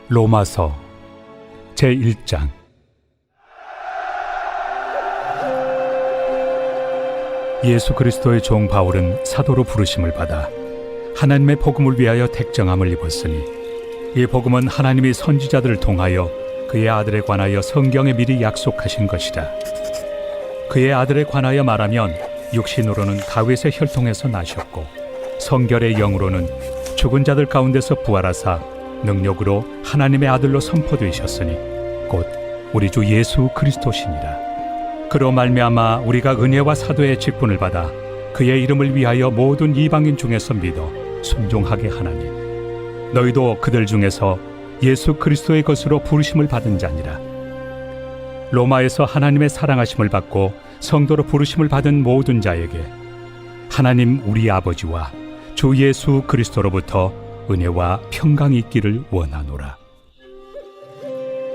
로마서 제1장. 예수 그리스도의 종 바울은 사도로 부르심을 받아 하나님의 복음을 위하여 택정함을 입었으니, 이 복음은 하나님이 선지자들을 통하여 그의 아들에 관하여 성경에 미리 약속하신 것이라. 그의 아들에 관하여 말하면 육신으로는 다윗의 혈통에서 나셨고, 성결의 영으로는 죽은 자들 가운데서 부활하사 능력으로 하나님의 아들로 선포되셨으니 곧 우리 주 예수 그리스도시니라. 그로 말미암아 우리가 은혜와 사도의 직분을 받아 그의 이름을 위하여 모든 이방인 중에서 믿어 순종하게 하나니, 너희도 그들 중에서 예수 그리스도의 것으로 부르심을 받은 자니라. 로마에서 하나님의 사랑하심을 받고 성도로 부르심을 받은 모든 자에게 하나님 우리 아버지와 주 예수 그리스도로부터 은혜와 평강이 있기를 원하노라.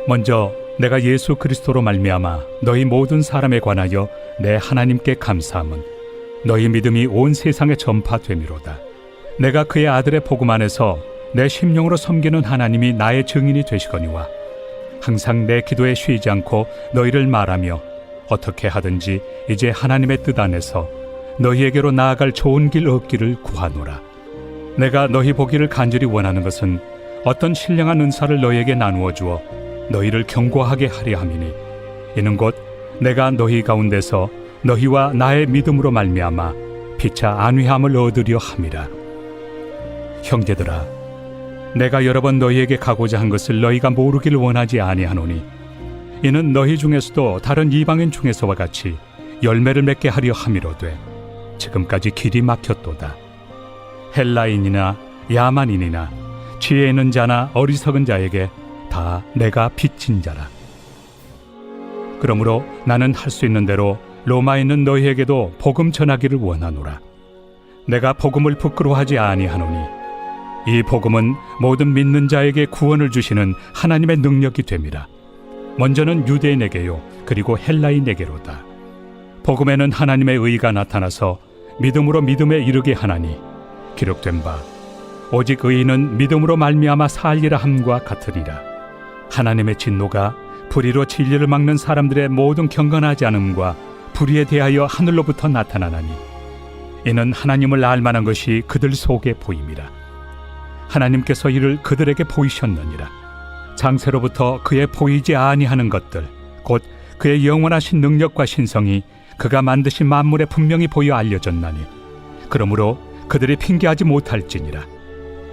먼저 내가 예수 그리스도로 말미암아 너희 모든 사람에 관하여 내 하나님께 감사함은 너희 믿음이 온 세상에 전파됨이로다. 내가 그의 아들의 복음 안에서 내 심령으로 섬기는 하나님이 나의 증인이 되시거니와, 항상 내 기도에 쉬지 않고 너희를 말하며 어떻게 하든지 이제 하나님의 뜻 안에서 너희에게로 나아갈 좋은 길 얻기를 구하노라. 내가 너희 보기를 간절히 원하는 것은 어떤 신령한 은사를 너희에게 나누어 주어 너희를 경고하게 하려 함이니, 이는 곧 내가 너희 가운데서 너희와 나의 믿음으로 말미암아 피차 안위함을 얻으려 함이라. 형제들아, 내가 여러 번 너희에게 가고자 한 것을 너희가 모르기를 원하지 아니하노니, 이는 너희 중에서도 다른 이방인 중에서와 같이 열매를 맺게 하려 함이로되 지금까지 길이 막혔도다. 헬라인이나 야만인이나 지혜 있는 자나 어리석은 자에게 다 내가 빚진 자라. 그러므로 나는 할 수 있는 대로 로마에 있는 너희에게도 복음 전하기를 원하노라. 내가 복음을 부끄러워하지 아니하노니, 이 복음은 모든 믿는 자에게 구원을 주시는 하나님의 능력이 됨이라. 먼저는 유대인에게요, 그리고 헬라인에게로다. 복음에는 하나님의 의가 나타나서 믿음으로 믿음에 이르게 하나니, 기록된 바 오직 의인은 믿음으로 말미암아 살리라 함과 같으리라. 하나님의 진노가 불의로 진리를 막는 사람들의 모든 경건하지 않음과 불의에 대하여 하늘로부터 나타나나니, 이는 하나님을 알만한 것이 그들 속에 보임이라. 하나님께서 이를 그들에게 보이셨느니라. 장세로부터 그의 보이지 아니하는 것들, 곧 그의 영원하신 능력과 신성이 그가 만드신 만물에 분명히 보여 알려졌나니, 그러므로 그들이 핑계하지 못할지니라.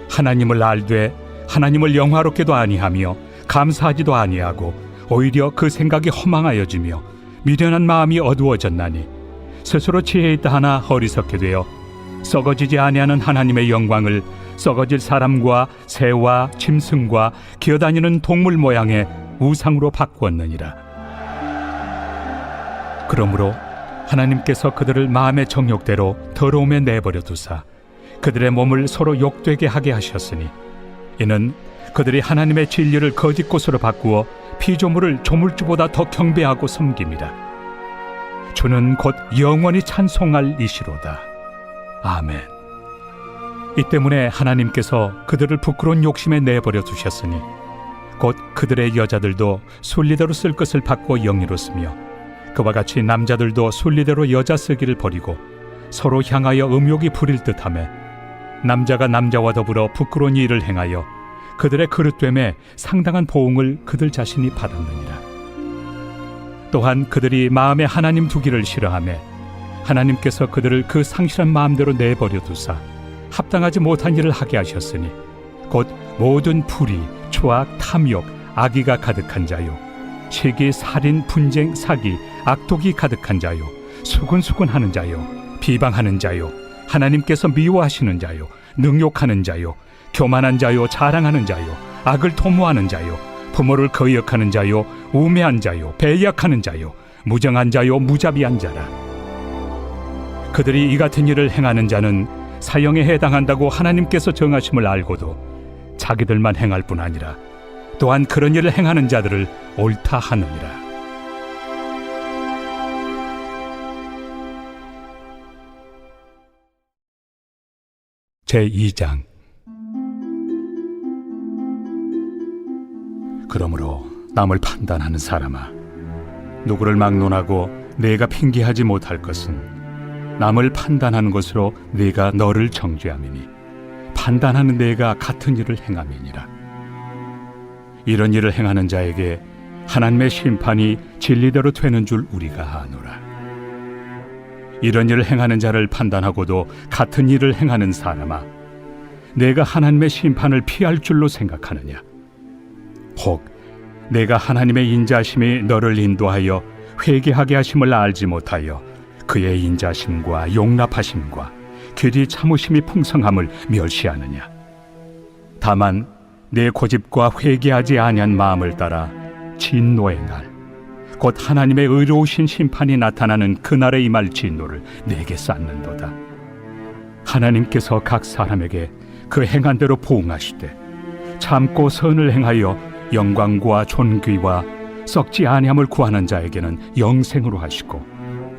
하나님을 알되 하나님을 영화롭게도 아니하며 감사하지도 아니하고 오히려 그 생각이 허망하여지며 미련한 마음이 어두워졌나니, 스스로 지혜 있다 하나 어리석게 되어 썩어지지 아니하는 하나님의 영광을 썩어질 사람과 새와 짐승과 기어다니는 동물 모양의 우상으로 바꾸었느니라. 그러므로 하나님께서 그들을 마음의 정욕대로 더러움에 내버려 두사 그들의 몸을 서로 욕되게 하게 하셨으니, 이는 그들이 하나님의 진리를 거짓 곳으로 바꾸어 피조물을 조물주보다 더 경배하고 섬김이라. 주는 곧 영원히 찬송할 이시로다. 아멘. 이 때문에 하나님께서 그들을 부끄러운 욕심에 내버려 두셨으니, 곧 그들의 여자들도 순리대로 쓸 것을 받고 영리로 쓰며, 그와 같이 남자들도 순리대로 여자 쓰기를 버리고 서로 향하여 음욕이 부릴 듯하며, 남자가 남자와 더불어 부끄러운 일을 행하여 그들의 그릇됨에 상당한 보응을 그들 자신이 받았느니라. 또한 그들이 마음에 하나님 두기를 싫어하며 하나님께서 그들을 그 상실한 마음대로 내버려 두사 합당하지 못한 일을 하게 하셨으니, 곧 모든 불의, 추악, 탐욕, 악의가 가득한 자요, 시기, 살인, 분쟁, 사기, 악독이 가득한 자요, 수근수근하는 자요, 비방하는 자요, 하나님께서 미워하시는 자요, 능욕하는 자요, 교만한 자요, 자랑하는 자요, 악을 도모하는 자요, 부모를 거역하는 자요, 우매한 자요, 배약하는 자요, 무정한 자요, 무자비한 자라. 그들이 이 같은 일을 행하는 자는 사형에 해당한다고 하나님께서 정하심을 알고도 자기들만 행할 뿐 아니라 또한 그런 일을 행하는 자들을 옳다 하느니라. 제2장. 그러므로 남을 판단하는 사람아, 누구를 막론하고 내가 핑계하지 못할 것은 남을 판단하는 것으로 네가 너를 정죄함이니 판단하는 내가 같은 일을 행함이니라. 이런 일을 행하는 자에게 하나님의 심판이 진리대로 되는 줄 우리가 아노라. 이런 일을 행하는 자를 판단하고도 같은 일을 행하는 사람아, 내가 하나님의 심판을 피할 줄로 생각하느냐? 혹 내가 하나님의 인자심이 너를 인도하여 회개하게 하심을 알지 못하여 그의 인자심과 용납하심과 길이 참으심이 풍성함을 멸시하느냐? 다만 내 고집과 회개하지 아니한 마음을 따라 진노의 날, 곧 하나님의 의로우신 심판이 나타나는 그날에 임할 진노를 내게 쌓는도다. 하나님께서 각 사람에게 그 행한 대로 보응하시되 참고 선을 행하여 영광과 존귀와 썩지 아니함을 구하는 자에게는 영생으로 하시고,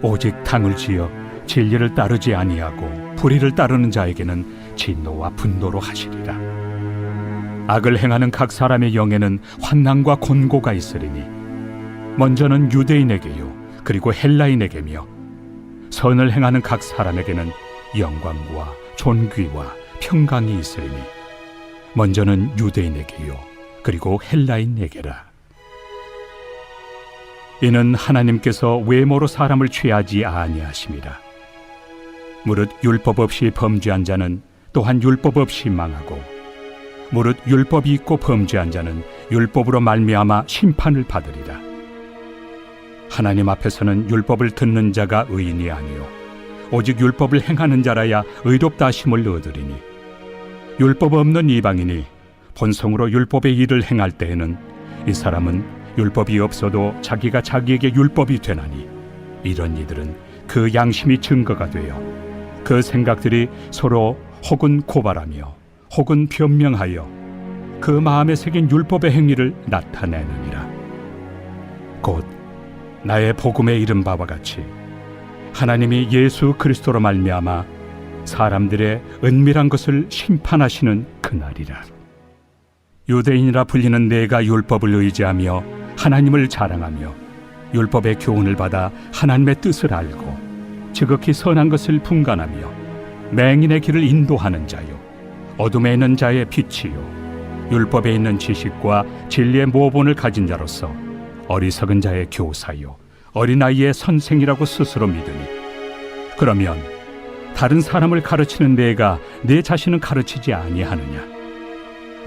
오직 당을 지어 진리를 따르지 아니하고 불의를 따르는 자에게는 진노와 분노로 하시리라. 악을 행하는 각 사람의 영에는 환난과 곤고가 있으리니 먼저는 유대인에게요 그리고 헬라인에게며, 선을 행하는 각 사람에게는 영광과 존귀와 평강이 있으리니 먼저는 유대인에게요 그리고 헬라인에게라. 이는 하나님께서 외모로 사람을 취하지 아니하심이라. 무릇 율법 없이 범죄한 자는 또한 율법 없이 망하고, 무릇 율법이 있고 범죄한 자는 율법으로 말미암아 심판을 받으리라. 하나님 앞에서는 율법을 듣는 자가 의인이 아니요 오직 율법을 행하는 자라야 의롭다 하심을 얻으리니, 율법 없는 이방인이 본성으로 율법의 일을 행할 때에는 이 사람은 율법이 없어도 자기가 자기에게 율법이 되나니, 이런 이들은 그 양심이 증거가 되어 그 생각들이 서로 혹은 고발하며 혹은 변명하여 그 마음에 새긴 율법의 행위를 나타내느니라. 곧 나의 복음에 이른 바와 같이 하나님이 예수 그리스도로 말미암아 사람들의 은밀한 것을 심판하시는 그날이라. 유대인이라 불리는 내가 율법을 의지하며 하나님을 자랑하며 율법의 교훈을 받아 하나님의 뜻을 알고 지극히 선한 것을 분간하며 맹인의 길을 인도하는 자요 어둠에 있는 자의 빛이요 율법에 있는 지식과 진리의 모본을 가진 자로서 어리석은 자의 교사요 어린아이의 선생이라고 스스로 믿으니, 그러면 다른 사람을 가르치는 내가 내 자신은 가르치지 아니하느냐?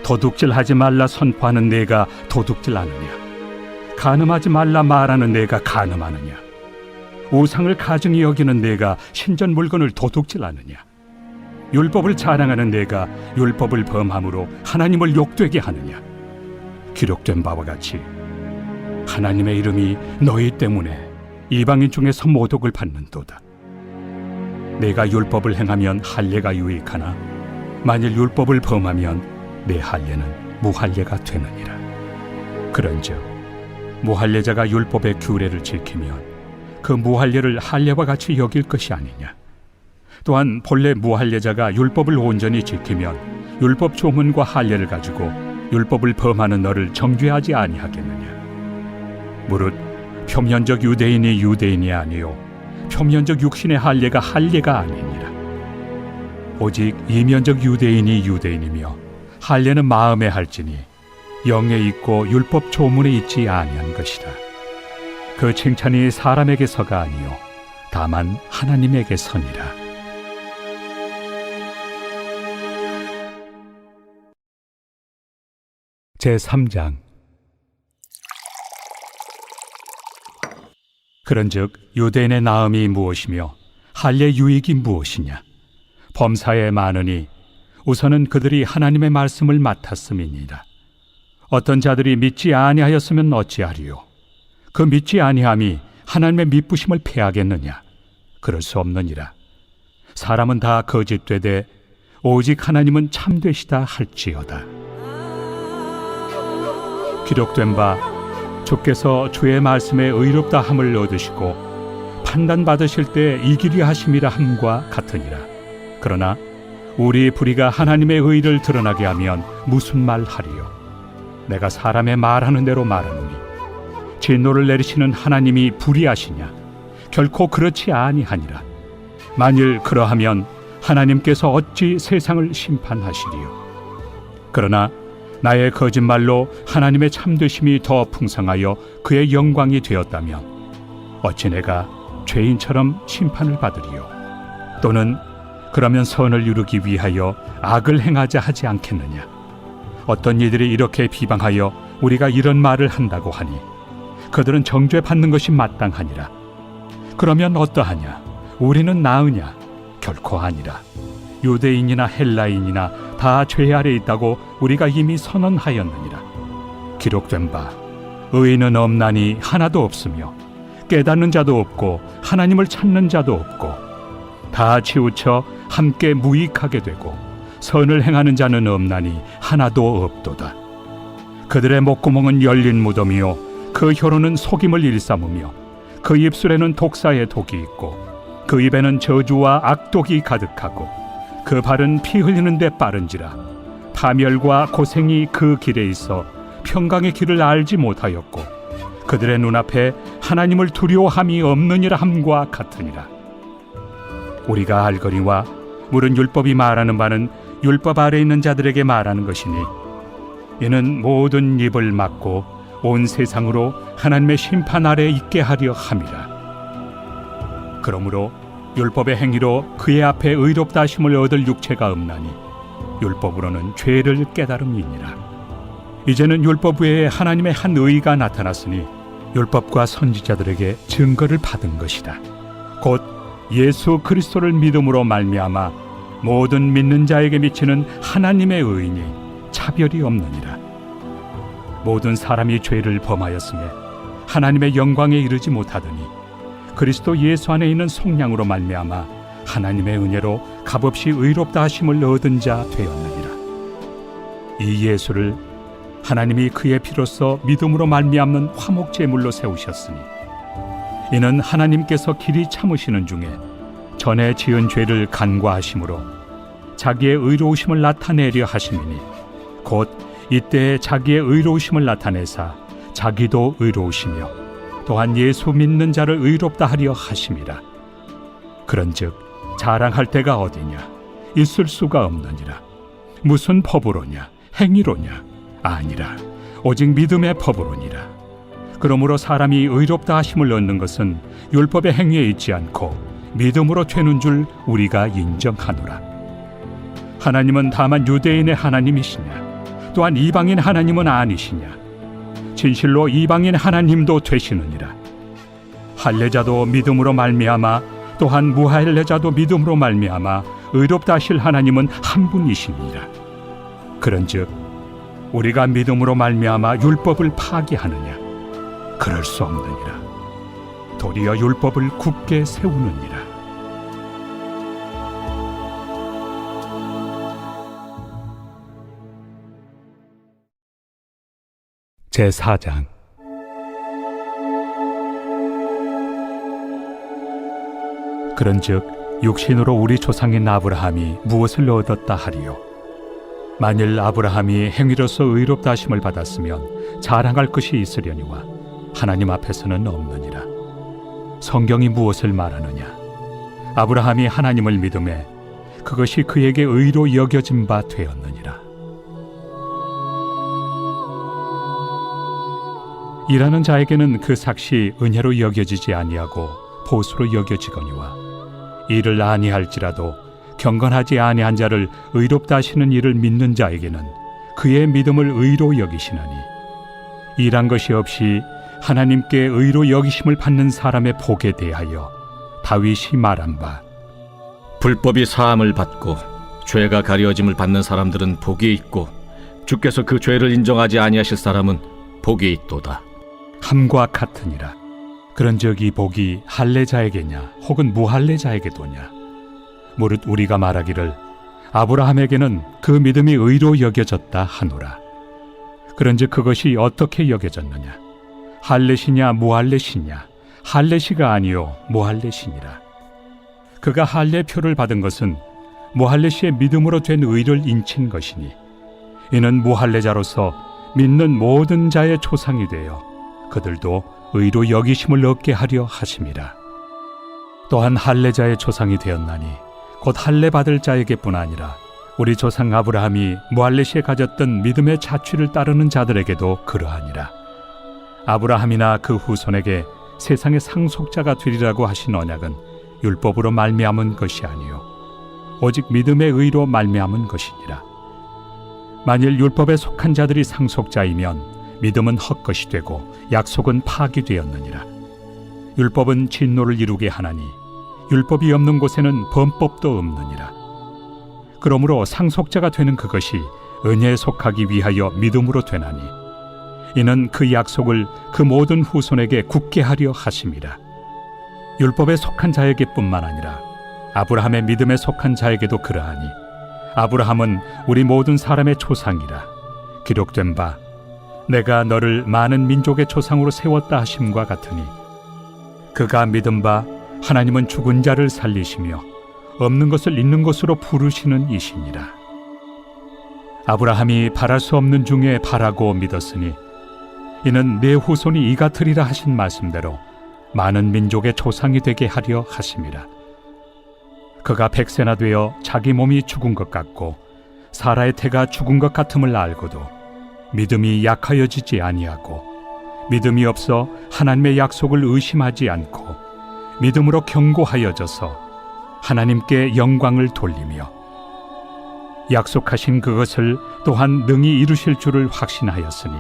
도둑질하지 말라 선포하는 내가 도둑질하느냐? 간음하지 말라 말하는 내가 간음하느냐? 우상을 가증히 여기는 내가 신전 물건을 도둑질하느냐? 율법을 자랑하는 내가 율법을 범함으로 하나님을 욕되게 하느냐? 기록된 바와 같이 하나님의 이름이 너희 때문에 이방인 중에서 모독을 받는도다. 내가 율법을 행하면 할례가 유익하나 만일 율법을 범하면 내 할례는 무할례가 되느니라. 그런즉 무할례자가 율법의 규례를 지키면 그 무할례를 할례와 같이 여길 것이 아니냐? 또한 본래 무할례자가 율법을 온전히 지키면 율법 조문과 할례를 가지고 율법을 범하는 너를 정죄하지 아니하겠느냐? 무릇 표면적 유대인이 유대인이 아니요 표면적 육신의 할례가 할례가 아니니라. 오직 이면적 유대인이 유대인이며 할례는 마음에 할지니 영에 있고 율법 조문에 있지 아니한 것이라. 그 칭찬이 사람에게서가 아니요 다만 하나님에게서니라. 제3장. 그런즉 유대인의 나음이 무엇이며 할례 유익이 무엇이냐? 범사에 많으니 우선은 그들이 하나님의 말씀을 맡았음이니라. 어떤 자들이 믿지 아니하였으면 어찌하리요? 그 믿지 아니함이 하나님의 미쁘심을 패하겠느냐? 그럴 수 없느니라. 사람은 다 거짓되되 오직 하나님은 참되시다 할지어다. 기록된 바 주께서 주의 말씀에 의롭다 함을 얻으시고 판단받으실 때 이기리 하심이라 함과 같으니라. 그러나 우리 불의가 하나님의 의를 드러나게 하면 무슨 말 하리요? 내가 사람의 말하는 대로 말하노니 진노를 내리시는 하나님이 불의하시냐? 결코 그렇지 아니하니라. 만일 그러하면 하나님께서 어찌 세상을 심판하시리요? 그러나 나의 거짓말로 하나님의 참되심이 더 풍성하여 그의 영광이 되었다면 어찌 내가 죄인처럼 심판을 받으리요? 또는 그러면 선을 이루기 위하여 악을 행하자 하지 않겠느냐? 어떤 이들이 이렇게 비방하여 우리가 이런 말을 한다고 하니 그들은 정죄받는 것이 마땅하니라. 그러면 어떠하냐? 우리는 나으냐? 결코 아니라. 유대인이나 헬라인이나 다 죄 아래 있다고 우리가 이미 선언하였느니라. 기록된 바 의인은 없나니 하나도 없으며 깨닫는 자도 없고 하나님을 찾는 자도 없고 다 치우쳐 함께 무익하게 되고 선을 행하는 자는 없나니 하나도 없도다. 그들의 목구멍은 열린 무덤이요 그 혀로는 속임을 일삼으며 그 입술에는 독사의 독이 있고 그 입에는 저주와 악독이 가득하고 그 발은 피 흘리는 데 빠른지라. 파멸과 고생이 그 길에 있어 평강의 길을 알지 못하였고 그들의 눈앞에 하나님을 두려워함이 없느니라 함과 같으니라. 우리가 알거니와 물은 율법이 말하는 바는 율법 아래 있는 자들에게 말하는 것이니 이는 모든 입을 막고 온 세상으로 하나님의 심판 아래 있게 하려 함이라. 그러므로 율법의 행위로 그의 앞에 의롭다 하심을 얻을 육체가 없나니 율법으로는 죄를 깨달음이니라. 이제는 율법 외에 하나님의 한 의가 나타났으니 율법과 선지자들에게 증거를 받은 것이다. 곧 예수 그리스도를 믿음으로 말미암아 모든 믿는 자에게 미치는 하나님의 의인이 차별이 없느니라. 모든 사람이 죄를 범하였음에 하나님의 영광에 이르지 못하더니 그리스도 예수 안에 있는 속량으로 말미암아 하나님의 은혜로 값없이 의롭다 하심을 얻은 자 되었느니라. 이 예수를 하나님이 그의 피로써 믿음으로 말미암는 화목 제물로 세우셨으니 이는 하나님께서 길이 참으시는 중에 전에 지은 죄를 간과하심으로 자기의 의로우심을 나타내려 하심이니 곧 이때에 자기의 의로우심을 나타내사 자기도 의로우시며 또한 예수 믿는 자를 의롭다 하려 하심이라. 그런즉 자랑할 데가 어디냐? 있을 수가 없느니라. 무슨 법으로냐? 행위로냐? 아니라 오직 믿음의 법으로니라. 그러므로 사람이 의롭다 하심을 얻는 것은 율법의 행위에 있지 않고 믿음으로 되는 줄 우리가 인정하노라. 하나님은 다만 유대인의 하나님이시냐? 또한 이방인 하나님은 아니시냐? 진실로 이방인 하나님도 되시느니라. 할례자도 믿음으로 말미암아 또한 무할례자도 믿음으로 말미암아 의롭다 하실 하나님은 한 분이시니라. 그런즉 우리가 믿음으로 말미암아 율법을 파기하느냐? 그럴 수 없느니라. 도리어 율법을 굳게 세우느니라. 제4장. 그런즉 육신으로 우리 조상인 아브라함이 무엇을 얻었다 하리요? 만일 아브라함이 행위로서 의롭다 하심을 받았으면 자랑할 것이 있으려니와 하나님 앞에서는 없느니라. 성경이 무엇을 말하느냐? 아브라함이 하나님을 믿음에 그것이 그에게 의로 여겨진 바 되었느니라. 일하는 자에게는 그 삭시 은혜로 여겨지지 아니하고 보수로 여겨지거니와 이를 아니할지라도 경건하지 아니한 자를 의롭다 하시는 이를 믿는 자에게는 그의 믿음을 의로 여기시나니 일한 것이 없이 하나님께 의로 여기심을 받는 사람의 복에 대하여 다윗이 말한 바 불법이 사함을 받고 죄가 가려짐을 받는 사람들은 복이 있고 주께서 그 죄를 인정하지 아니하실 사람은 복이 있도다. 함과 같으니라. 그런즉 이 복이 할례자에게냐 혹은 무할례자에게도냐? 무릇 우리가 말하기를 아브라함에게는 그 믿음이 의로 여겨졌다 하노라. 그런즉 그것이 어떻게 여겨졌느냐? 할례시냐 무할례시냐? 할례시가 아니요 무할례시니라. 그가 할례표를 받은 것은 무할례시의 믿음으로 된 의를 인친 것이니 이는 무할례자로서 믿는 모든 자의 조상이 되어 그들도 의로 여기심을 얻게 하려 하심이라. 또한 할례자의 조상이 되었나니 곧 할례 받을 자에게뿐 아니라 우리 조상 아브라함이 무할레시에 가졌던 믿음의 자취를 따르는 자들에게도 그러하니라. 아브라함이나 그 후손에게 세상의 상속자가 되리라고 하신 언약은 율법으로 말미암은 것이 아니요 오직 믿음의 의로 말미암은 것이니라. 만일 율법에 속한 자들이 상속자이면 믿음은 헛것이 되고 약속은 파기되었느니라. 율법은 진노를 이루게 하나니 율법이 없는 곳에는 범법도 없느니라. 그러므로 상속자가 되는 그것이 은혜에 속하기 위하여 믿음으로 되나니 이는 그 약속을 그 모든 후손에게 굳게 하려 하심이라. 율법에 속한 자에게뿐만 아니라 아브라함의 믿음에 속한 자에게도 그러하니 아브라함은 우리 모든 사람의 조상이라. 기록된 바 내가 너를 많은 민족의 조상으로 세웠다 하심과 같으니 그가 믿은 바 하나님은 죽은 자를 살리시며 없는 것을 있는 것으로 부르시는 이시니라. 아브라함이 바랄 수 없는 중에 바라고 믿었으니 이는 내 후손이 이 같으리라 하신 말씀대로 많은 민족의 조상이 되게 하려 하심이라. 그가 100세나 되어 자기 몸이 죽은 것 같고 사라의 태가 죽은 것 같음을 알고도 믿음이 약하여지지 아니하고 믿음이 없어 하나님의 약속을 의심하지 않고 믿음으로 견고하여져서 하나님께 영광을 돌리며 약속하신 그것을 또한 능히 이루실 줄을 확신하였으니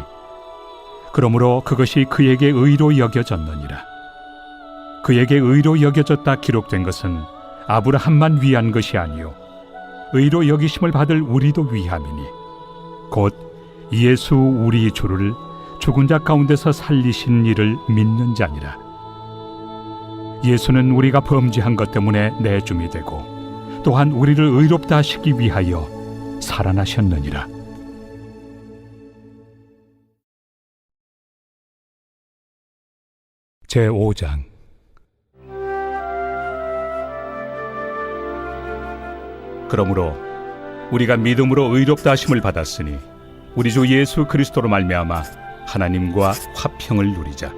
그러므로 그것이 그에게 의로 여겨졌느니라. 그에게 의로 여겨졌다 기록된 것은 아브라함만 위한 것이 아니요 의로 여기심을 받을 우리도 위함이니 곧 예수 우리 주를 죽은 자 가운데서 살리신 이를 믿는 자니라. 예수는 우리가 범죄한 것 때문에 내줌이 되고 또한 우리를 의롭다 하시기 위하여 살아나셨느니라. 제5장. 그러므로 우리가 믿음으로 의롭다 하심을 받았으니 우리 주 예수 그리스도로 말미암아 하나님과 화평을 누리자.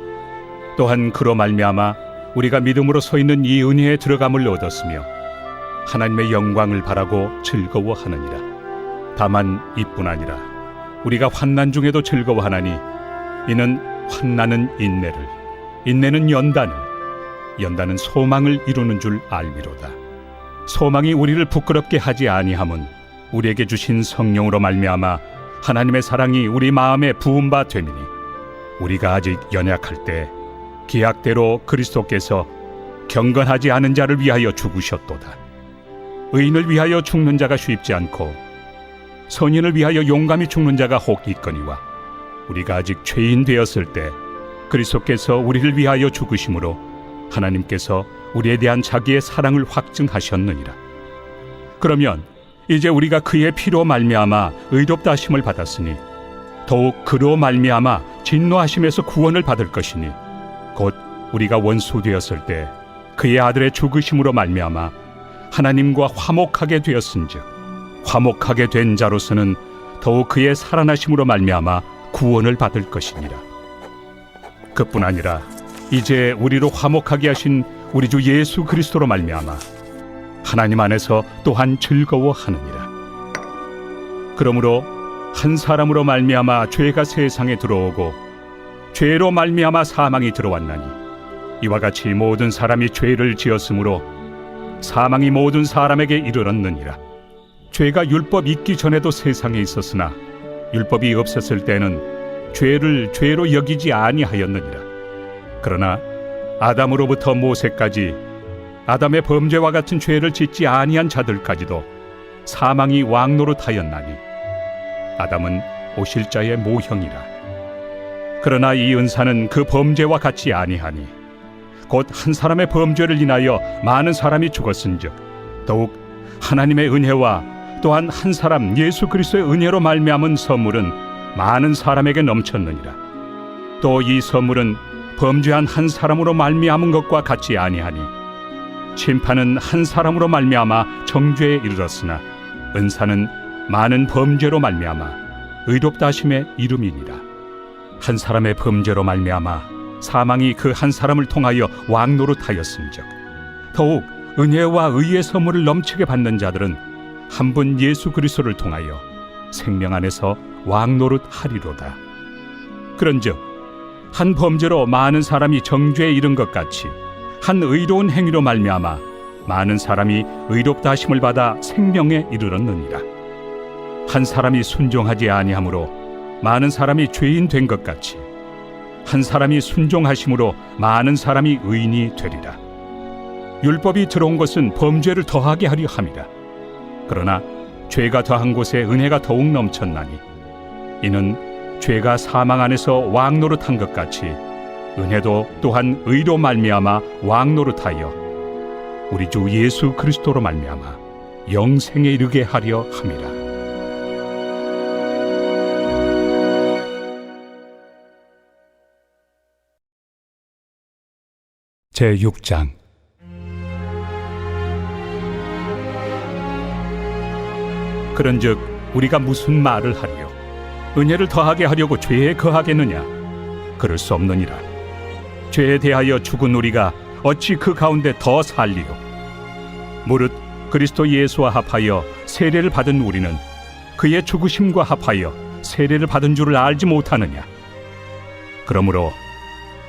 또한 그로 말미암아 우리가 믿음으로 서 있는 이 은혜에 들어감을 얻었으며 하나님의 영광을 바라고 즐거워하느니라. 다만 이뿐 아니라 우리가 환난 중에도 즐거워하나니 이는 환난은 인내를, 인내는 연단을, 연단은 소망을 이루는 줄 알미로다. 소망이 우리를 부끄럽게 하지 아니함은 우리에게 주신 성령으로 말미암아 하나님의 사랑이 우리 마음에 부은 바 됨이니 우리가 아직 연약할 때 기약대로 그리스도께서 경건하지 않은 자를 위하여 죽으셨도다. 의인을 위하여 죽는 자가 쉽지 않고 선인을 위하여 용감히 죽는 자가 혹 있거니와 우리가 아직 죄인 되었을 때 그리스도께서 우리를 위하여 죽으심으로 하나님께서 우리에 대한 자기의 사랑을 확증하셨느니라. 그러면 이제 우리가 그의 피로 말미암아 의롭다 하심을 받았으니 더욱 그로 말미암아 진노하심에서 구원을 받을 것이니 곧 우리가 원수 되었을 때 그의 아들의 죽으심으로 말미암아 하나님과 화목하게 되었은즉 화목하게 된 자로서는 더욱 그의 살아나심으로 말미암아 구원을 받을 것이니라. 그뿐 아니라 이제 우리로 화목하게 하신 우리 주 예수 그리스도로 말미암아 하나님 안에서 또한 즐거워하느니라. 그러므로 한 사람으로 말미암아 죄가 세상에 들어오고 죄로 말미암아 사망이 들어왔나니 이와 같이 모든 사람이 죄를 지었으므로 사망이 모든 사람에게 이르렀느니라. 죄가 율법 있기 전에도 세상에 있었으나 율법이 없었을 때는 죄를 죄로 여기지 아니하였느니라. 그러나 아담으로부터 모세까지 아담의 범죄와 같은 죄를 짓지 아니한 자들까지도 사망이 왕노릇하였나니 아담은 오실 자의 모형이라. 그러나 이 은사는 그 범죄와 같지 아니하니 곧 한 사람의 범죄를 인하여 많은 사람이 죽었은즉 더욱 하나님의 은혜와 또한 한 사람 예수 그리스도의 은혜로 말미암은 선물은 많은 사람에게 넘쳤느니라. 또 이 선물은 범죄한 한 사람으로 말미암은 것과 같지 아니하니 심판은 한 사람으로 말미암아 정죄에 이르렀으나 은사는 많은 범죄로 말미암아 의롭다 하심의 이름이니라. 한 사람의 범죄로 말미암아 사망이 그 한 사람을 통하여 왕노릇하였은즉 더욱 은혜와 의의 선물을 넘치게 받는 자들은 한 분 예수 그리스도를 통하여 생명 안에서 왕노릇하리로다. 그런즉 한 범죄로 많은 사람이 정죄에 이른 것 같이 한 의로운 행위로 말미암아 많은 사람이 의롭다 하심을 받아 생명에 이르렀느니라. 한 사람이 순종하지 아니함으로 많은 사람이 죄인 된 것 같이 한 사람이 순종하심으로 많은 사람이 의인이 되리라. 율법이 들어온 것은 범죄를 더하게 하려 함이라. 그러나 죄가 더한 곳에 은혜가 더욱 넘쳤나니 이는 죄가 사망 안에서 왕노릇한 것 같이 은혜도 또한 의로 말미암아 왕노릇하여 우리 주 예수 그리스도로 말미암아 영생에 이르게 하려 함이라. 제6장. 그런즉 우리가 무슨 말을 하리요? 은혜를 더하게 하려고 죄에 거하겠느냐? 그럴 수 없느니라. 죄에 대하여 죽은 우리가 어찌 그 가운데 더 살리요? 무릇 그리스도 예수와 합하여 세례를 받은 우리는 그의 죽으심과 합하여 세례를 받은 줄을 알지 못하느냐? 그러므로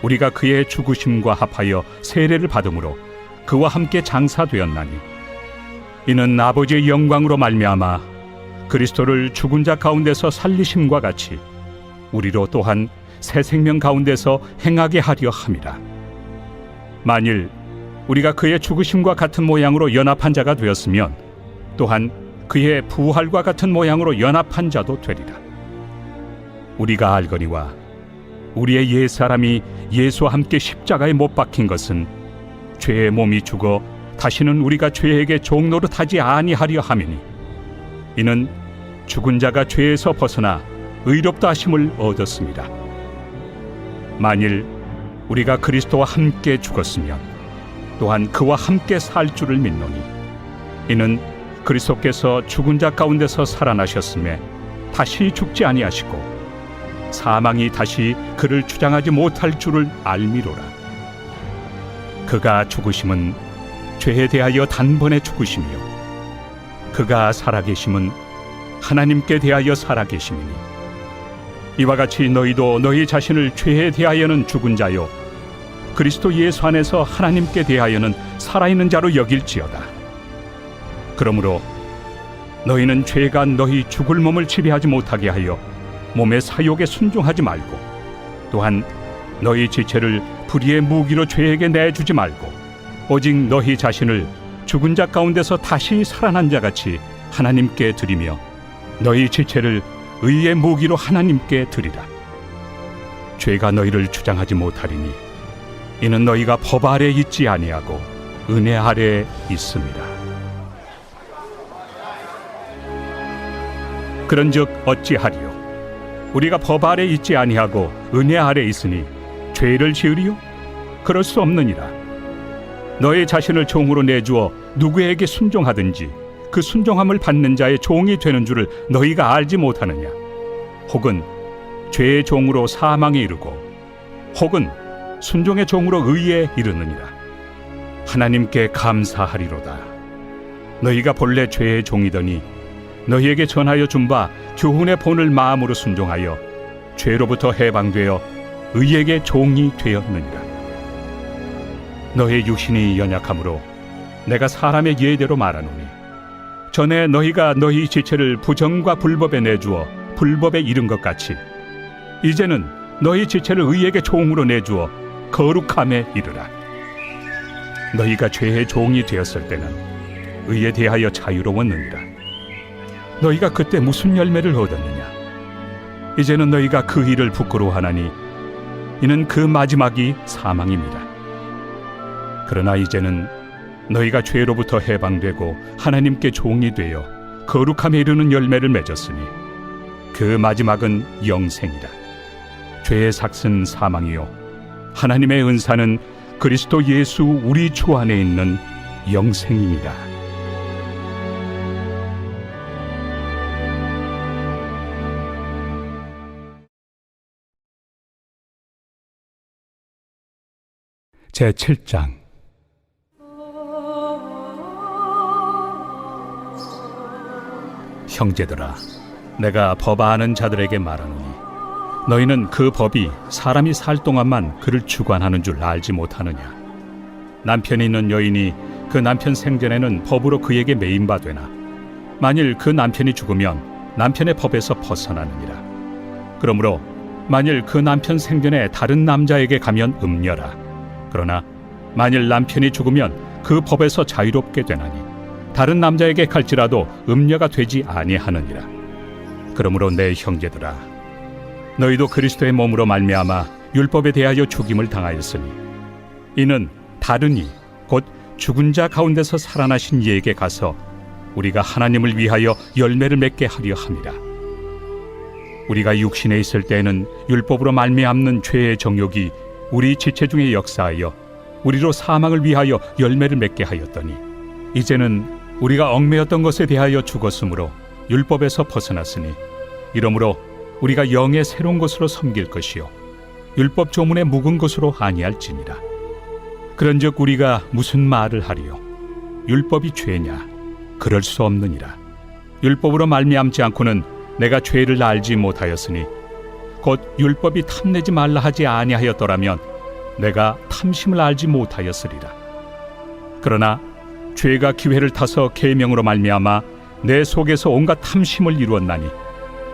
우리가 그의 죽으심과 합하여 세례를 받음으로 그와 함께 장사되었나니 이는 아버지의 영광으로 말미암아 그리스도를 죽은 자 가운데서 살리심과 같이 우리로 또한 새 생명 가운데서 행하게 하려 함이라. 만일 우리가 그의 죽으심과 같은 모양으로 연합한 자가 되었으면 또한 그의 부활과 같은 모양으로 연합한 자도 되리라. 우리가 알거니와 우리의 옛사람이 예수와 함께 십자가에 못 박힌 것은 죄의 몸이 죽어 다시는 우리가 죄에게 종노릇하지 아니하려 함이니 이는 죽은 자가 죄에서 벗어나 의롭다 하심을 얻었습니다. 만일 우리가 그리스도와 함께 죽었으면 또한 그와 함께 살 줄을 믿노니 이는 그리스도께서 죽은 자 가운데서 살아나셨음에 다시 죽지 아니하시고 사망이 다시 그를 주장하지 못할 줄을 알미로라. 그가 죽으심은 죄에 대하여 단번에 죽으시며 그가 살아계심은 하나님께 대하여 살아계심이니 이와 같이 너희도 너희 자신을 죄에 대하여는 죽은 자요 그리스도 예수 안에서 하나님께 대하여는 살아있는 자로 여길지어다. 그러므로 너희는 죄가 너희 죽을 몸을 지배하지 못하게 하여 몸의 사욕에 순종하지 말고 또한 너희 지체를 불의의 무기로 죄에게 내주지 말고 오직 너희 자신을 죽은 자 가운데서 다시 살아난 자같이 하나님께 드리며 너희 지체를 의의 무기로 하나님께 드리라. 죄가 너희를 주장하지 못하리니 이는 너희가 법 아래 있지 아니하고 은혜 아래 있습니다. 그런즉 어찌하리요? 우리가 법 아래 있지 아니하고 은혜 아래 있으니 죄를 지으리요? 그럴 수 없느니라. 너희 자신을 종으로 내주어 누구에게 순종하든지 그 순종함을 받는 자의 종이 되는 줄을 너희가 알지 못하느냐? 혹은 죄의 종으로 사망에 이르고 혹은 순종의 종으로 의에 이르느니라. 하나님께 감사하리로다. 너희가 본래 죄의 종이더니 너희에게 전하여 준 바 교훈의 본을 마음으로 순종하여 죄로부터 해방되어 의에게 종이 되었느니라. 너희 육신이 연약함으로 내가 사람의 예대로 말하노니 전에 너희가 너희 지체를 부정과 불법에 내주어 불법에 이른 것 같이 이제는 너희 지체를 의에게 종으로 내주어 거룩함에 이르라. 너희가 죄의 종이 되었을 때는 의에 대하여 자유로웠느니라. 너희가 그때 무슨 열매를 얻었느냐? 이제는 너희가 그 일을 부끄러워하나니 이는 그 마지막이 사망입니다. 그러나 이제는 너희가 죄로부터 해방되고 하나님께 종이 되어 거룩함에 이르는 열매를 맺었으니 그 마지막은 영생이라. 죄의 삭은 사망이요 하나님의 은사는 그리스도 예수 우리 주 안에 있는 영생입니다. 제7장. 형제들아, 내가 법 아는 자들에게 말하노니 너희는 그 법이 사람이 살 동안만 그를 주관하는 줄 알지 못하느냐. 남편이 있는 여인이 그 남편 생전에는 법으로 그에게 매인 바 되나 만일 그 남편이 죽으면 남편의 법에서 벗어나느니라. 그러므로 만일 그 남편 생전에 다른 남자에게 가면 음녀라. 그러나 만일 남편이 죽으면 그 법에서 자유롭게 되나니 다른 남자에게 갈지라도 음녀가 되지 아니하느니라. 그러므로 내 형제들아, 너희도 그리스도의 몸으로 말미암아 율법에 대하여 죽임을 당하였으니 이는 다른 이 곧 죽은 자 가운데서 살아나신 이에게 가서 우리가 하나님을 위하여 열매를 맺게 하려 함이라. 우리가 육신에 있을 때에는 율법으로 말미암는 죄의 정욕이 우리 지체 중에 역사하여 우리로 사망을 위하여 열매를 맺게 하였더니 이제는 우리가 얽매였던 것에 대하여 죽었으므로 율법에서 벗어났으니 이러므로 우리가 영의 새로운 것으로 섬길 것이요 율법 조문에 묵은 것으로 아니할지니라. 그런즉 우리가 무슨 말을 하리요? 율법이 죄냐? 그럴 수 없느니라. 율법으로 말미암지 않고는 내가 죄를 알지 못하였으니 곧 율법이 탐내지 말라 하지 아니하였더라면 내가 탐심을 알지 못하였으리라. 그러나 죄가 기회를 타서 계명으로 말미암아 내 속에서 온갖 탐심을 이루었나니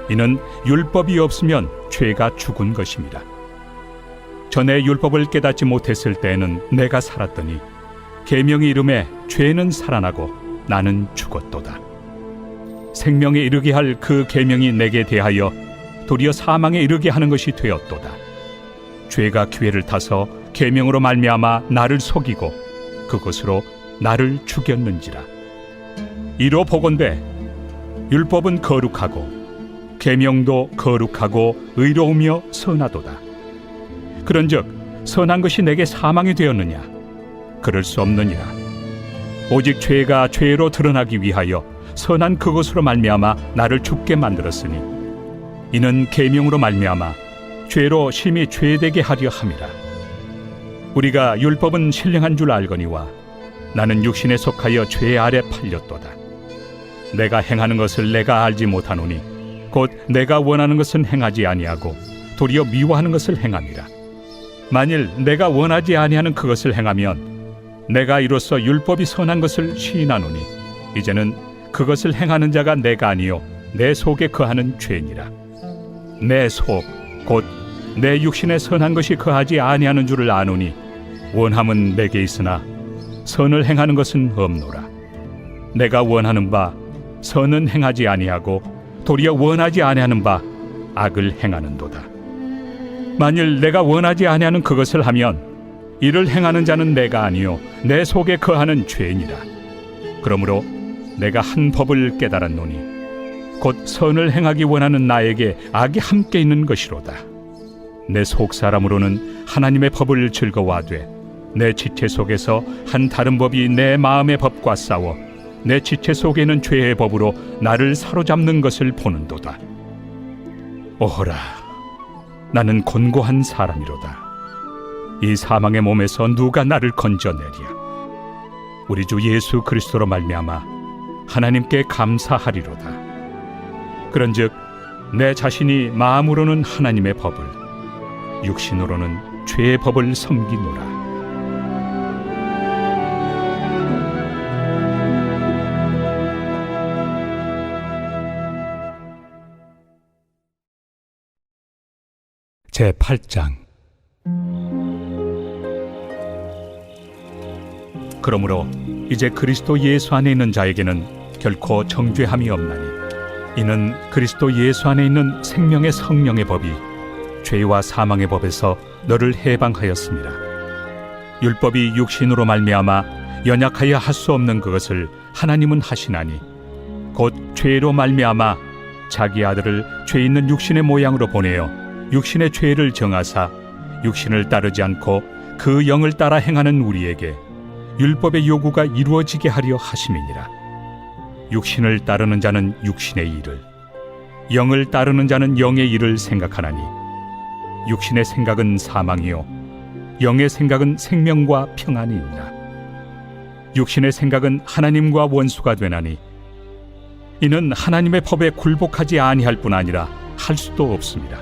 이는 율법이 없으면 죄가 죽은 것입니다. 전에 율법을 깨닫지 못했을 때에는 내가 살았더니 계명이 이름에 죄는 살아나고 나는 죽었도다. 생명에 이르게 할 그 계명이 내게 대하여 도리어 사망에 이르게 하는 것이 되었도다. 죄가 기회를 타서 계명으로 말미암아 나를 속이고 그것으로 나를 죽였는지라. 이로 보건대 율법은 거룩하고 계명도 거룩하고 의로우며 선하도다. 그런즉 선한 것이 내게 사망이 되었느냐? 그럴 수 없느니라. 오직 죄가 죄로 드러나기 위하여 선한 그것으로 말미암아 나를 죽게 만들었으니 이는 계명으로 말미암아 죄로 심히 죄되게 하려 함이라. 우리가 율법은 신령한 줄 알거니와 나는 육신에 속하여 죄 아래 팔렸도다. 내가 행하는 것을 내가 알지 못하노니 곧 내가 원하는 것은 행하지 아니하고 도리어 미워하는 것을 행함이라. 만일 내가 원하지 아니하는 그것을 행하면 내가 이로써 율법이 선한 것을 시인하노니 이제는 그것을 행하는 자가 내가 아니요 내 속에 거하는 죄니라. 내 속 곧 내 육신에 선한 것이 거하지 아니하는 줄을 아노니 원함은 내게 있으나 선을 행하는 것은 없노라. 내가 원하는 바 선은 행하지 아니하고 도리어 원하지 아니하는 바 악을 행하는도다. 만일 내가 원하지 아니하는 그것을 하면 이를 행하는 자는 내가 아니요 내 속에 거하는 죄니라. 그러므로 내가 한 법을 깨달았노니 곧 선을 행하기 원하는 나에게 악이 함께 있는 것이로다. 내 속사람으로는 하나님의 법을 즐거워하되 내 지체 속에서 한 다른 법이 내 마음의 법과 싸워 내 지체 속에 있는 죄의 법으로 나를 사로잡는 것을 보는도다. 오호라, 나는 곤고한 사람이로다. 이 사망의 몸에서 누가 나를 건져내랴? 우리 주 예수 그리스도로 말미암아 하나님께 감사하리로다. 그런즉 내 자신이 마음으로는 하나님의 법을, 육신으로는 죄의 법을 섬기노라. 제8장. 그러므로 이제 그리스도 예수 안에 있는 자에게는 결코 정죄함이 없나니 이는 그리스도 예수 안에 있는 생명의 성령의 법이 죄와 사망의 법에서 너를 해방하였습니다. 율법이 육신으로 말미암아 연약하여 할 수 없는 그것을 하나님은 하시나니 곧 죄로 말미암아 자기 아들을 죄 있는 육신의 모양으로 보내어 육신의 죄를 정하사 육신을 따르지 않고 그 영을 따라 행하는 우리에게 율법의 요구가 이루어지게 하려 하심이니라. 육신을 따르는 자는 육신의 일을, 영을 따르는 자는 영의 일을 생각하나니 육신의 생각은 사망이요 영의 생각은 생명과 평안이니라. 육신의 생각은 하나님과 원수가 되나니 이는 하나님의 법에 굴복하지 아니할 뿐 아니라 할 수도 없습니다.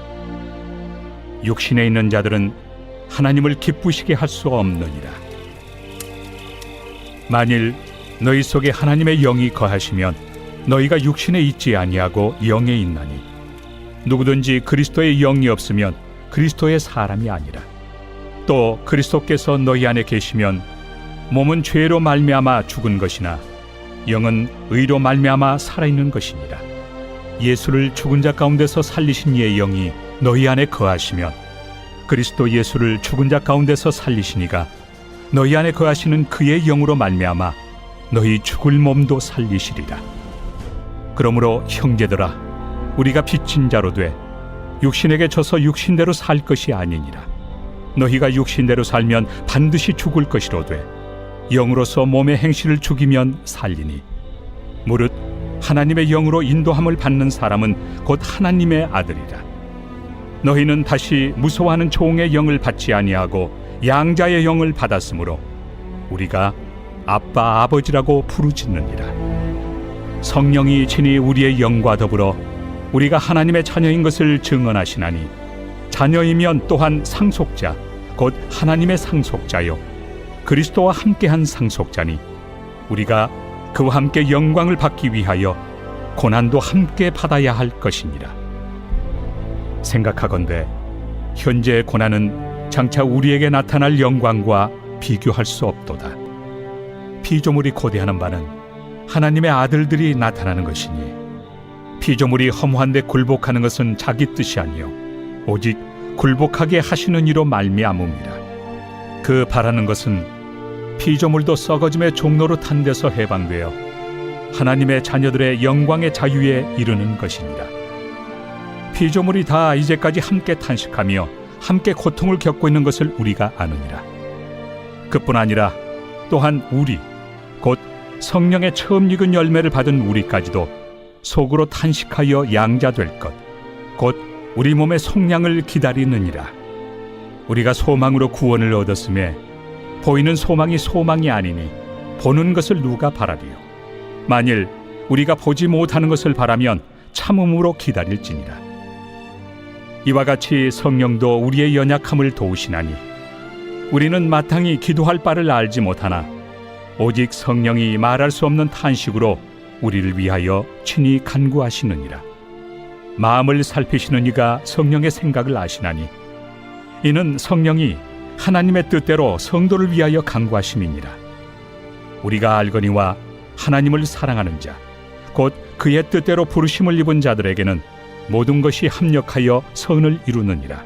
육신에 있는 자들은 하나님을 기쁘시게 할 수 없느니라. 만일 너희 속에 하나님의 영이 거하시면 너희가 육신에 있지 아니하고 영에 있나니 누구든지 그리스도의 영이 없으면 그리스도의 사람이 아니라. 또 그리스도께서 너희 안에 계시면 몸은 죄로 말미암아 죽은 것이나 영은 의로 말미암아 살아있는 것이니라. 예수를 죽은 자 가운데서 살리신 이의 영이 너희 안에 거하시면 그리스도 예수를 죽은 자 가운데서 살리시니가 너희 안에 거하시는 그의 영으로 말미암아 너희 죽을 몸도 살리시리라. 그러므로 형제들아, 우리가 빚진 자로 돼 육신에게 져서 육신대로 살 것이 아니니라. 너희가 육신대로 살면 반드시 죽을 것이로되 영으로서 몸의 행실을 죽이면 살리니 무릇 하나님의 영으로 인도함을 받는 사람은 곧 하나님의 아들이라. 너희는 다시 무서워하는 종의 영을 받지 아니하고 양자의 영을 받았으므로 우리가 아빠 아버지라고 부르짖느니라. 성령이 친히 우리의 영과 더불어 우리가 하나님의 자녀인 것을 증언하시나니 자녀이면 또한 상속자 곧 하나님의 상속자요 그리스도와 함께한 상속자니 우리가 그와 함께 영광을 받기 위하여 고난도 함께 받아야 할 것이니라. 생각하건대 현재의 고난은 장차 우리에게 나타날 영광과 비교할 수 없도다. 피조물이 고대하는 바는 하나님의 아들들이 나타나는 것이니 피조물이 허무한 데 굴복하는 것은 자기 뜻이 아니요 오직 굴복하게 하시는 이로 말미암음이라. 그 바라는 것은 피조물도 썩어짐의 종로로 탄 데서 해방되어 하나님의 자녀들의 영광의 자유에 이르는 것이니라. 피조물이 다 이제까지 함께 탄식하며 함께 고통을 겪고 있는 것을 우리가 아느니라. 그뿐 아니라 또한 우리 곧 성령의 처음 익은 열매를 받은 우리까지도 속으로 탄식하여 양자될 것 곧 우리 몸의 속량을 기다리느니라. 우리가 소망으로 구원을 얻었음에 보이는 소망이 소망이 아니니 보는 것을 누가 바라리요. 만일 우리가 보지 못하는 것을 바라면 참음으로 기다릴지니라. 이와 같이 성령도 우리의 연약함을 도우시나니 우리는 마땅히 기도할 바를 알지 못하나 오직 성령이 말할 수 없는 탄식으로 우리를 위하여 친히 간구하시느니라. 마음을 살피시는 이가 성령의 생각을 아시나니 이는 성령이 하나님의 뜻대로 성도를 위하여 간구하심이니라. 우리가 알거니와 하나님을 사랑하는 자 곧 그의 뜻대로 부르심을 입은 자들에게는 모든 것이 합력하여 선을 이루느니라.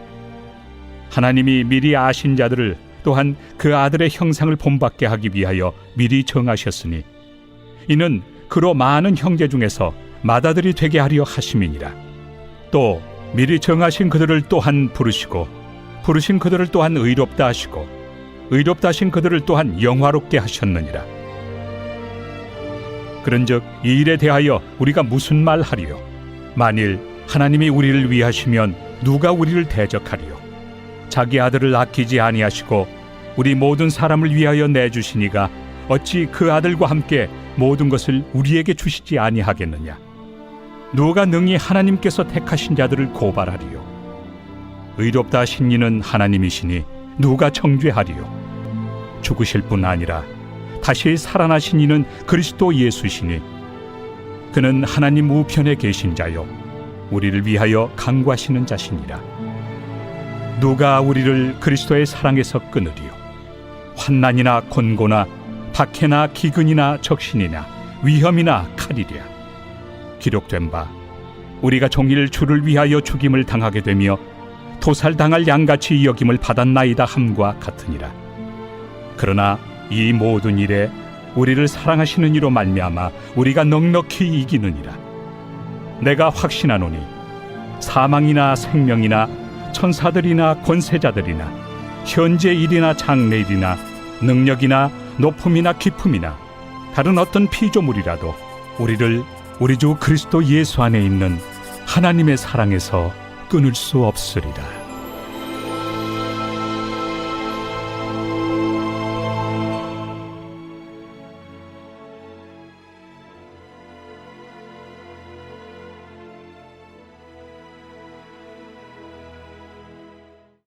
하나님이 미리 아신 자들을 또한 그 아들의 형상을 본받게 하기 위하여 미리 정하셨으니 이는 그로 많은 형제 중에서 맏아들이 되게 하려 하심이니라. 또 미리 정하신 그들을 또한 부르시고 부르신 그들을 또한 의롭다 하시고 의롭다 하신 그들을 또한 영화롭게 하셨느니라. 그런즉 이 일에 대하여 우리가 무슨 말 하리요? 만일 하나님이 우리를 위하시면 누가 우리를 대적하리요? 자기 아들을 아끼지 아니하시고 우리 모든 사람을 위하여 내주시니가 어찌 그 아들과 함께 모든 것을 우리에게 주시지 아니하겠느냐? 누가 능히 하나님께서 택하신 자들을 고발하리요? 의롭다 하신 이는 하나님이시니 누가 정죄하리요? 죽으실 뿐 아니라 다시 살아나신 이는 그리스도 예수시니 그는 하나님 우편에 계신 자요 우리를 위하여 간구하시는 자시니라. 누가 우리를 그리스도의 사랑에서 끊으리요? 환난이나 곤고나 박해나 기근이나 적신이나 위험이나 칼이랴. 기록된 바 우리가 종일 주를 위하여 죽임을 당하게 되며 도살당할 양같이 여김을 받았나이다 함과 같으니라. 그러나 이 모든 일에 우리를 사랑하시는 이로 말미암아 우리가 넉넉히 이기느니라. 내가 확신하노니 사망이나 생명이나 천사들이나 권세자들이나 현재 일이나 장래 일이나 능력이나 높음이나 깊음이나 다른 어떤 피조물이라도 우리를 우리 주 그리스도 예수 안에 있는 하나님의 사랑에서 끊을 수 없으리라.